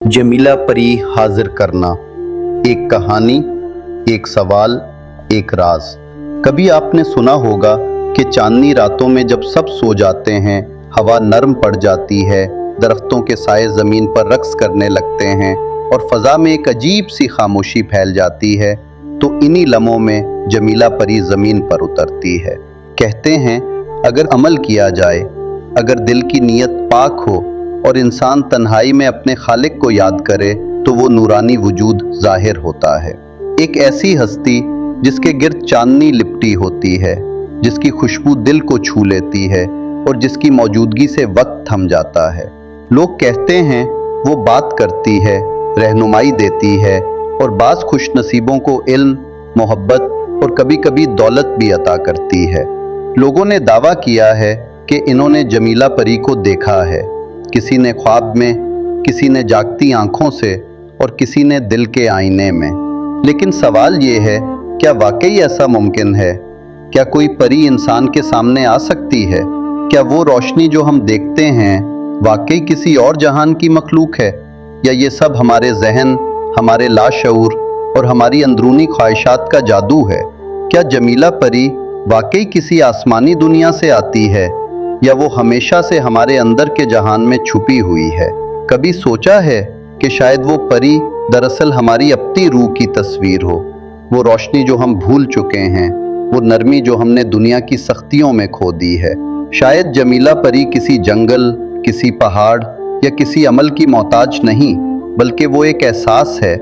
जमीला परी हाजिर करना। एक कहानी, एक सवाल, एक राज। कभी आपने सुना होगा कि चांदनी रातों में जब सब सो जाते हैं, हवा नरम पड़ जाती है, दरख्तों के साए ज़मीन पर रक्स करने लगते हैं और फ़ज़ा में एक अजीब सी खामोशी फैल जाती है, तो इन्हीं लम्हों में जमीला परी ज़मीन पर उतरती है। कहते हैं अगर अमल किया जाए, अगर दिल की नीयत पाक हो और इंसान तन्हाई में अपने खालिक को याद करे, तो वो नूरानी वजूद जाहिर होता है। एक ऐसी हस्ती जिसके गिर्द चांदनी लिपटी होती है, जिसकी खुशबू दिल को छू लेती है और जिसकी मौजूदगी से वक्त थम जाता है। लोग कहते हैं वो बात करती है, रहनुमाई देती है और बाज़ खुशनसीबों को इल्म, मोहब्बत और कभी कभी दौलत भी अता करती है। लोगों ने दावा किया है कि इन्होंने जमीला परी को देखा है, किसी ने ख्वाब में, किसी ने जागती आंखों से और किसी ने दिल के आईने में। लेकिन सवाल ये है, क्या वाकई ऐसा मुमकिन है? क्या कोई परी इंसान के सामने आ सकती है? क्या वो रोशनी जो हम देखते हैं वाकई किसी और जहान की मखलूक है, या ये सब हमारे जहन, हमारे लाशऊर और हमारी अंदरूनी ख्वाहिशात का जादू है? क्या जमीला परी वाकई किसी आसमानी दुनिया से आती है, या वो हमेशा से हमारे अंदर के जहान में छुपी हुई है? कभी सोचा है कि शायद वो परी दरअसल हमारी अपनी रूह की तस्वीर हो, वो रोशनी जो हम भूल चुके हैं, वो नरमी जो हमने दुनिया की सख्तियों में खो दी है? शायद जमीला परी किसी जंगल, किसी पहाड़ या किसी अमल की मोहताज नहीं, बल्कि वो एक एहसास है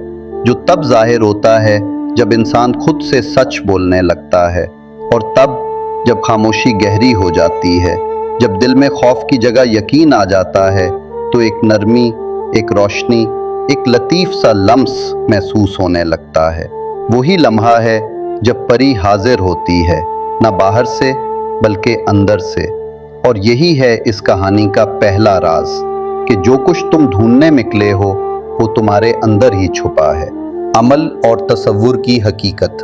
जो तब जाहिर होता है जब इंसान खुद से सच बोलने लगता है, और तब जब खामोशी गहरी हो जाती है, जब दिल में खौफ की जगह यकीन आ जाता है, तो एक नरमी, एक रोशनी, एक लतीफ़ सा लम्स महसूस होने लगता है। वही लम्हा है जब परी हाजिर होती है, न बाहर से बल्कि अंदर से। और यही है इस कहानी का पहला राज, कि जो कुछ तुम ढूंढने निकले हो वो तुम्हारे अंदर ही छुपा है। अमल और तसव्वुर की हकीकत।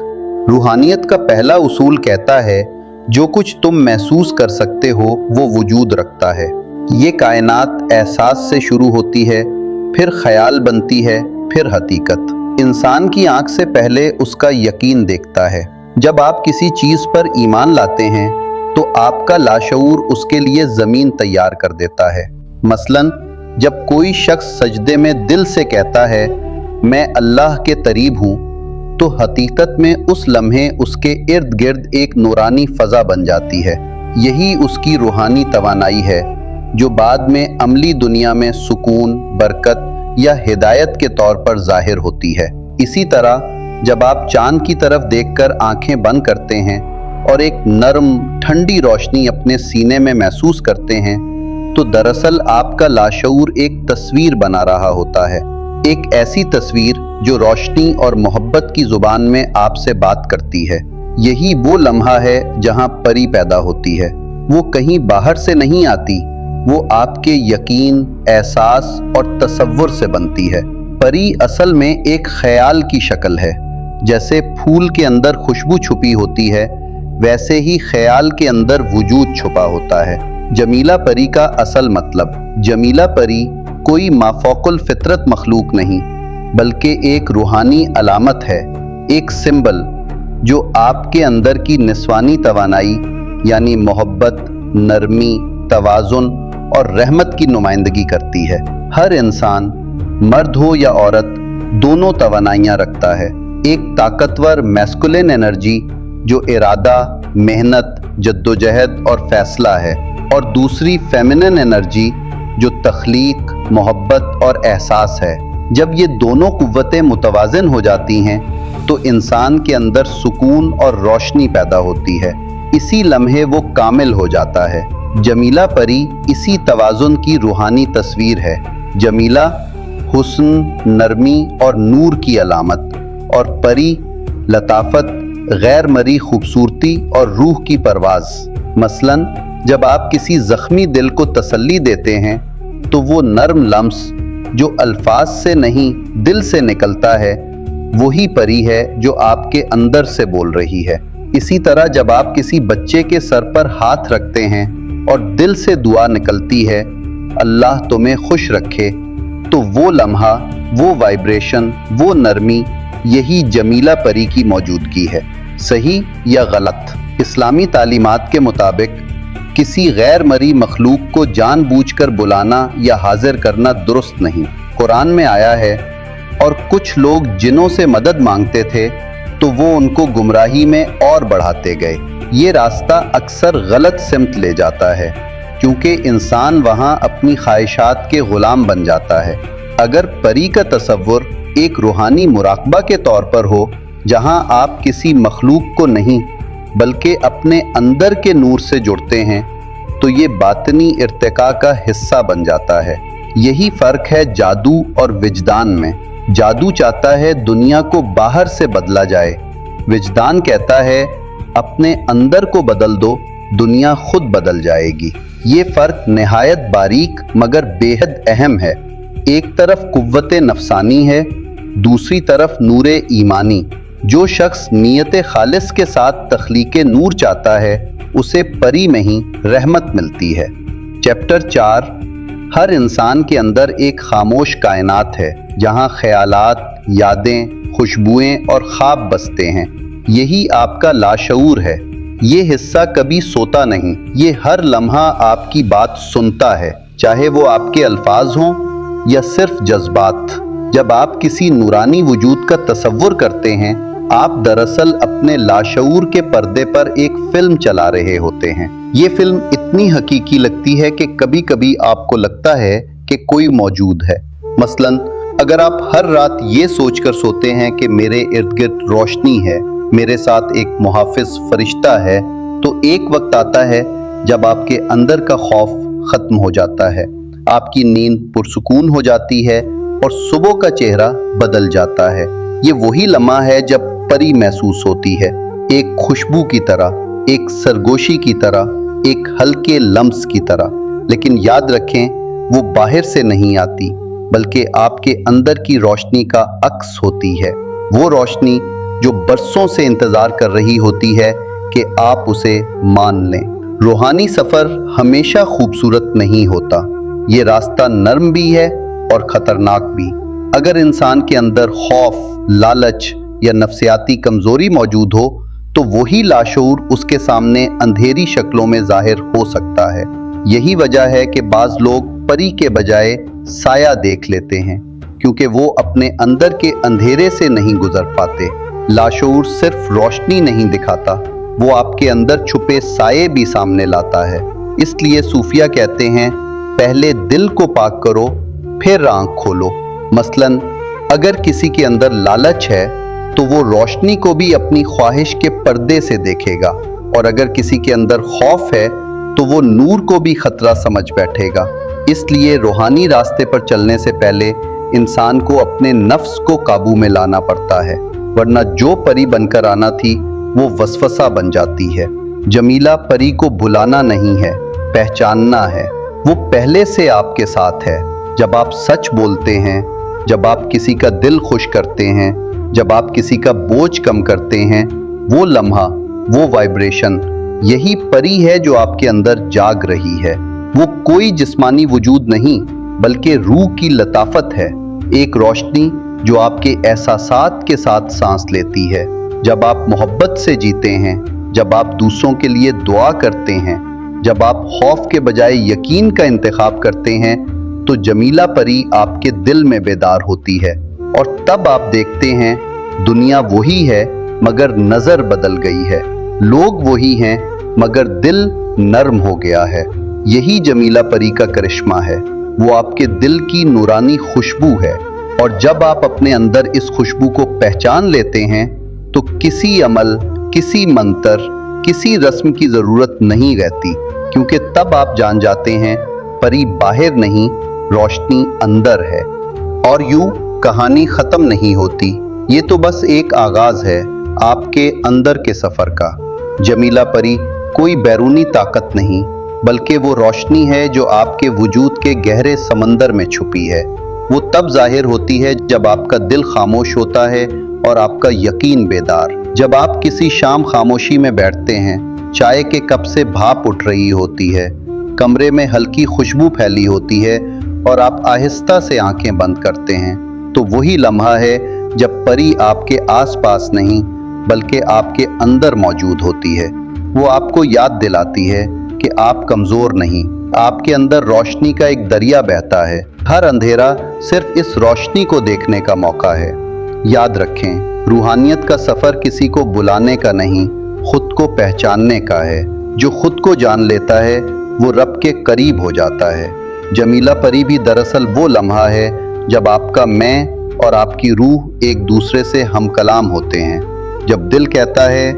रूहानियत का पहला उसूल कहता है, जो कुछ तुम महसूस कर सकते हो वो वजूद रखता है। ये कायनात एहसास से शुरू होती है, फिर ख्याल बनती है, फिर हकीकत। इंसान की आंख से पहले उसका यकीन देखता है। जब आप किसी चीज़ पर ईमान लाते हैं तो आपका लाशऊर उसके लिए ज़मीन तैयार कर देता है। मसलन जब कोई शख्स सजदे में दिल से कहता है मैं अल्लाह के करीब हूँ, तो हकीकत में उस लम्हे उसके इर्द गिर्द एक नूरानी फ़ज़ा बन जाती है। यही उसकी रूहानी तवानाई है जो बाद में अमली दुनिया में सुकून, बरकत या हिदायत के तौर पर ज़ाहिर होती है। इसी तरह जब आप चांद की तरफ देखकर आंखें बंद करते हैं और एक नरम ठंडी रोशनी अपने सीने में महसूस करते हैं, तो दरअसल आपका लाशऊर एक तस्वीर बना रहा होता है, एक ऐसी तस्वीर जो रोशनी और मोहब्बत की जुबान में आपसे बात करती है। यही वो लम्हा है जहां परी पैदा होती है। वो कहीं बाहर से नहीं आती, वो आपके यकीन, एहसास और तसव्वुर से बनती है। परी असल में एक ख्याल की शक्ल है। जैसे फूल के अंदर खुशबू छुपी होती है, वैसे ही ख्याल के अंदर वजूद छुपा होता है। जमीला परी का असल मतलब, जमीला परी कोई माफौकुल फितरत मखलूक नहीं, बल्कि एक रूहानी अलामत है, एक सिंबल जो आपके अंदर की निस्वानी तवानाई यानी मोहब्बत, नरमी, तवाज़ुन और रहमत की नुमाइंदगी करती है। हर इंसान, मर्द हो या औरत, दोनों तवानाइयाँ रखता है। एक ताकतवर मैस्कुलिन एनर्जी जो इरादा, मेहनत, जद्दोजहद और फैसला है, और दूसरी फेमिनिन एनर्जी जो तख्लीक, मोहब्बत और एहसास है। जब ये दोनों कुव्वतें मुतवाज़िन हो जाती हैं तो इंसान के अंदर सुकून और रोशनी पैदा होती है। इसी लम्हे वो कामिल हो जाता है। जमीला परी इसी तवाज़ुन की रूहानी तस्वीर है। जमीला हुस्न, नरमी और नूर की अलामत, और परी लताफत, गैर मरी खूबसूरती और रूह की परवाज़। मसलन जब आप किसी ज़ख्मी दिल को तसल्ली देते हैं तो वो नर्म लम्स जो अल्फाज से नहीं दिल से निकलता है, वही परी है जो आपके अंदर से बोल रही है। इसी तरह जब आप किसी बच्चे के सर पर हाथ रखते हैं और दिल से दुआ निकलती है, अल्लाह तुम्हें खुश रखे, तो वो लम्हा, वो वाइब्रेशन, वो नरमी, यही जमीला परी की मौजूदगी है। सही या गलत? इस्लामी तालीमात के मुताबिक किसी गैर मरी मखलूक को जानबूझकर बुलाना या हाजिर करना दुरुस्त नहीं। कुरान में आया है, और कुछ लोग जिन्हों से मदद मांगते थे तो वो उनको गुमराही में और बढ़ाते गए। ये रास्ता अक्सर गलत सिमत ले जाता है, क्योंकि इंसान वहाँ अपनी ख्वाहिशात के गुलाम बन जाता है। अगर परी का तसव्वुर एक रूहानी मुराकबा के तौर पर हो, जहाँ आप किसी मखलूक को नहीं बल्कि अपने अंदर के नूर से जुड़ते हैं, तो ये बातनी इर्तिका का हिस्सा बन जाता है। यही फ़र्क है जादू और विजदान में। जादू चाहता है दुनिया को बाहर से बदला जाए, विजदान कहता है अपने अंदर को बदल दो, दुनिया खुद बदल जाएगी। ये फ़र्क निहायत बारीक मगर बेहद अहम है। एक तरफ कुव्वत नफसानी है, दूसरी तरफ नूरे ईमानी। जो शख्स नीयत खालिस के साथ तख्लीक नूर चाहता है, उसे परी में ही रहमत मिलती है। चैप्टर 4। हर इंसान के अंदर एक खामोश कायनात है, जहाँ ख्यालात, यादें, खुशबुएं और ख्वाब बसते हैं। यही आपका लाशऊर है। ये हिस्सा कभी सोता नहीं, ये हर लम्हा आपकी बात सुनता है, चाहे वो आपके अल्फाज हों या सिर्फ जज्बात। जब आप किसी नूरानी वजूद का तसव्वुर करते हैं, आप दरअसल अपने लाशऊर के पर्दे पर एक फिल्म चला रहे होते हैं। ये फिल्म इतनी हकीकी लगती है कि कभी कभी आपको लगता है कि कोई मौजूद है। मसलन अगर आप हर रात ये सोचकर सोते हैं कि मेरे इर्द गिर्द रोशनी है, मेरे साथ एक मुहाफिज फरिश्ता है, तो एक वक्त आता है जब आपके अंदर का खौफ खत्म हो जाता है, आपकी नींद पुरसुकून हो जाती है और सुबह का चेहरा बदल जाता है। ये वही लम्हा है जब परी महसूस होती है, एक खुशबू की तरह, एक सरगोशी की तरह, एक हल्के लम्स की तरह। लेकिन याद रखें, वो बाहर से नहीं आती, बल्कि आपके अंदर की रोशनी का अक्स होती है। वो रोशनी जो बरसों से इंतजार कर रही होती है कि आप उसे मान लें। रूहानी सफर हमेशा खूबसूरत नहीं होता। ये रास्ता नर्म भी है और खतरनाक भी। अगर इंसान के अंदर खौफ, लालच या नफ्सियाती कमजोरी मौजूद हो, तो वही लाशऊर उसके सामने अंधेरी शक्लों में जाहिर हो सकता है। यही वजह है कि बाज लोग परी के बजाय साया देख लेते हैं, क्योंकि वो अपने अंदर के अंधेरे से नहीं गुजर पाते। लाशऊर सिर्फ रोशनी नहीं दिखाता, वो आपके अंदर छुपे साये भी सामने लाता है। इसलिए सूफिया कहते हैं, पहले दिल को पाक करो, फिर आंख खोलो। मसलन अगर किसी के अंदर लालच है, तो वो रोशनी को भी अपनी ख्वाहिश के पर्दे से देखेगा, और अगर किसी के अंदर खौफ है, तो वो नूर को भी खतरा समझ बैठेगा। इसलिए रूहानी रास्ते पर चलने से पहले इंसान को अपने नफ्स को काबू में लाना पड़ता है, वरना जो परी बनकर आना थी वो वसवसा बन जाती है। जमीला परी को बुलाना नहीं है, पहचानना है। वो पहले से आपके साथ है। जब आप सच बोलते हैं, जब आप किसी का दिल खुश करते हैं, जब आप किसी का बोझ कम करते हैं, वो लम्हा, वो वाइब्रेशन, यही परी है जो आपके अंदर जाग रही है। वो कोई जिस्मानी वजूद नहीं, बल्कि रूह की लताफत है, एक रोशनी जो आपके एहसासात के साथ सांस लेती है। जब आप मोहब्बत से जीते हैं, जब आप दूसरों के लिए दुआ करते हैं, जब आप खौफ के बजाय यकीन का इंतखाब करते हैं, तो जमीला परी आपके दिल में बेदार होती है। और तब आप देखते हैं, दुनिया वही है मगर नजर बदल गई है, लोग वही हैं मगर दिल नर्म हो गया है। यही जमीला परी का करिश्मा है। वो आपके दिल की नूरानी खुशबू है, और जब आप अपने अंदर इस खुशबू को पहचान लेते हैं, तो किसी अमल, किसी मंत्र, किसी रस्म की जरूरत नहीं रहती, क्योंकि तब आप जान जाते हैं परी बाहर नहीं, रोशनी अंदर है। और यूं कहानी खत्म नहीं होती, ये तो बस एक आगाज है आपके अंदर के सफर का। जमीला परी कोई बैरूनी ताकत नहीं, बल्कि वो रोशनी है जो आपके वजूद के गहरे समंदर में छुपी है। वो तब जाहिर होती है जब आपका दिल खामोश होता है और आपका यकीन बेदार। जब आप किसी शाम खामोशी में बैठते हैं, चाय के कप से भाप उठ रही होती है, कमरे में हल्की खुशबू फैली होती है और आप आहिस्ता से आंखें बंद करते हैं तो वही लम्हा है जब परी आपके आसपास नहीं बल्कि आपके अंदर मौजूद होती है। वो आपको याद दिलाती है कि आप कमज़ोर नहीं, आपके अंदर रोशनी का एक दरिया बहता है। हर अंधेरा सिर्फ इस रोशनी को देखने का मौका है। याद रखें, रूहानियत का सफ़र किसी को बुलाने का नहीं, खुद को पहचानने का है। जो खुद को जान लेता है वो रब के करीब हो जाता है। जमीला परी भी दरअसल वो लम्हा है जब आपका मैं और आपकी रूह एक दूसरे से हम कलाम होते हैं। जब दिल कहता है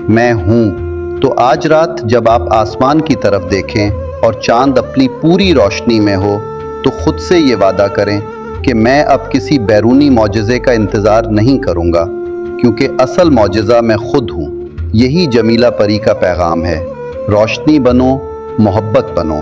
मैं हूँ, तो आज रात जब आप आसमान की तरफ देखें और चांद अपनी पूरी रोशनी में हो तो खुद से ये वादा करें कि मैं अब किसी बैरूनी मौजज़े का इंतज़ार नहीं करूँगा, क्योंकि असल मौजज़ा मैं खुद हूँ। यही जमीला परी का पैगाम है। रोशनी बनो, मोहब्बत बनो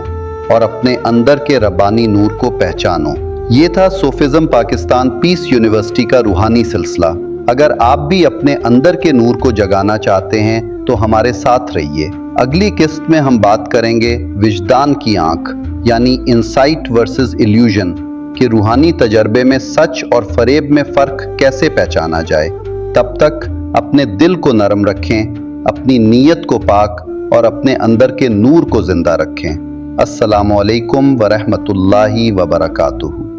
और अपने अंदर के रब्बानी नूर को पहचानो। ये था सूफिज़्म पाकिस्तान पीस यूनिवर्सिटी का रूहानी सिलसिला। अगर आप भी अपने अंदर के नूर को जगाना चाहते हैं तो हमारे साथ रहिए। अगली किस्त में हम बात करेंगे विजदान की आंख यानी इंसाइट वर्सेस इल्यूजन कि रूहानी तजर्बे में सच और फरेब में फ़र्क कैसे पहचाना जाए। तब तक अपने दिल को नरम रखें, अपनी नीयत को पाक और अपने अंदर के नूर को जिंदा रखें। अस्सलामु अलैकुम व रहमतुल्लाहि व बरकातुहू।